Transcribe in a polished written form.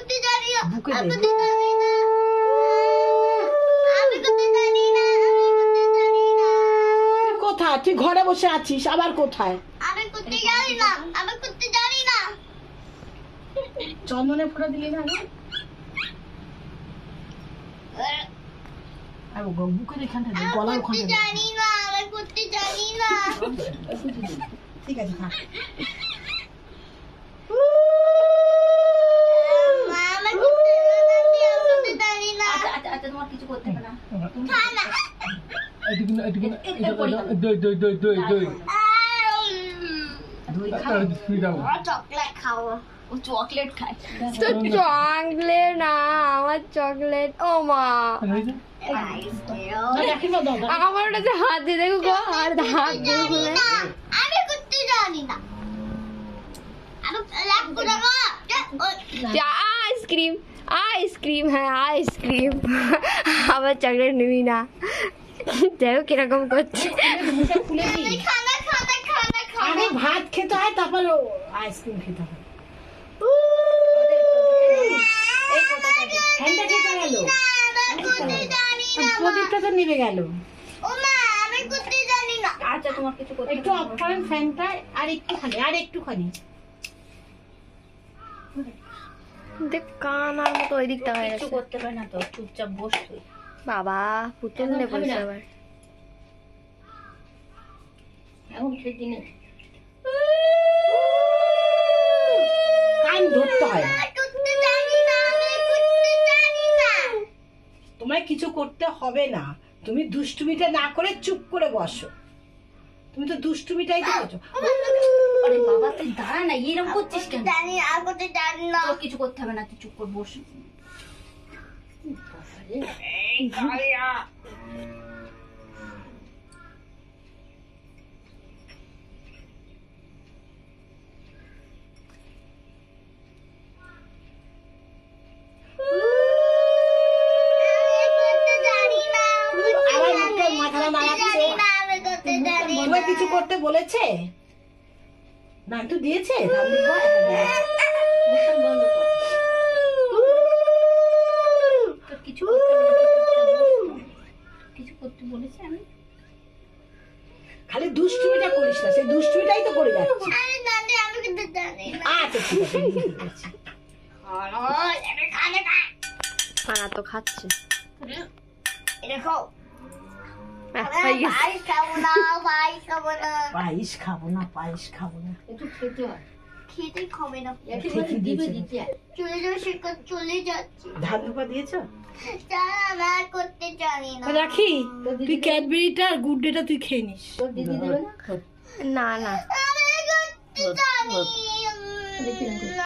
করতে জানি না, বুকে আমি দে। করতে জানি না, আমি করতে জানি না, আমি করতে জানি না, তুই কোথায়? তুই ঘরে বসে আছিস, আবার কোথায়? আমি করতে জানি না, আমি করতে জানি না। চন্দনে ফোঁটা দিলি না আগে? আর বুকের এখানটা দে, আমি গলার করতে ওখানটা দে। জানি না, আমি করতে জানি না। ঠিক আছে, থাক। মা, আমি করতে জানি না। আচ্ছা তোমার কিছু করতে হবে না। খা না। চকলেট খাবো। ও চকলেট খায়। তো চকলেট না, আমার চকলেট। ও মা, দেখি না দাদা। আমার ওটা হাত দিয়ে দেখো গো, আর হাত দিয়ে খুলে। আমি করতে জানি না। আমি লাভ করে গো। আইসক্রিম, আইসক্রিম, হ্যাঁ আইসক্রিম। আবার চকলেট নিবি না? দেখো কিরকম করছে। মুখটা খুলে দি। খানা খানা খানা খানা। আগে ভাত খেতে হয়, তারপর আইসক্রিম খেতে হয়। এই কোটাটা দে। ফ্যানটা কে চালালো? আমি করতে জানি না। প্রদীপটা তো নিভে গেল। ও মা, আমি করতে জানি না। আচ্ছা তোমার কিছু করতে একটু অফ করেন ফ্যানটা, আর একটুখানি, আর একটুখানি। দেখ কানার মতো ওই দিকটা হয়ে কিছু গেছে। করতে হবে না তো, চুপচাপ বস তুই। বাবা পুতুল নে বলছে আবার। এখন খেতে নেই। কান ধরতে হয়। আমি করতে জানি না, আমি করতে জানি না। তোমায় কিছু করতে হবে না, তুমি দুষ্টুমিটা না করে চুপ করে বসো। তুমি তো দুষ্টুমিটাই তো করছো। আরে বাবা তুই দাঁড়া না, এরকম করছিস কেন? জানি না, আমি করতে জানি না। তোর কিছু করতে হবে না, তুই চুপ করে বস। আমি করতে জানি না, আমি আবার মুখটা মাথাটা নাড়াচ্ছে। জানি না, আমি করতে জানি না। তোমায় কিছু করতে বলেছে? না একটু দিয়েছে? তাহলে বল। মুখটা বন্ধ কর। তোর কিছু করতে হবে না, তুই চুপচাপ বস। কিছু করতে বলেছে আমি? খালি দুষ্টুমিটা করিস না, সেই দুষ্টুমিটাই তো করে যাচ্ছি। আমি জানি, আমি করতে জানি না। আচ্ছা ঠিক আছে, আমি দিচ্ছি। আমি খানা খা। খানা তো খাচ্ছে। এটা খাও। হয়ে গেছে। পায়েস খাবো না, পায়েস খাবো না। পায়েস খাবো না, পায়েস খাবো না। একটু খেতে হয়। খেতে খাবে না। একেবারে দিবে দিতে হয়। চলে যাবে, সে চলে যাচ্ছে। ধান ধোপা দিয়েছো? তারা আমি আর করতে জানি না। রাখি, তুই ক্যাডবেরিটা আর গুড ডেটা তুই খেয়ে নিস। তোর দিদি দেবে না? না না আমি করতে জানি দেখি না।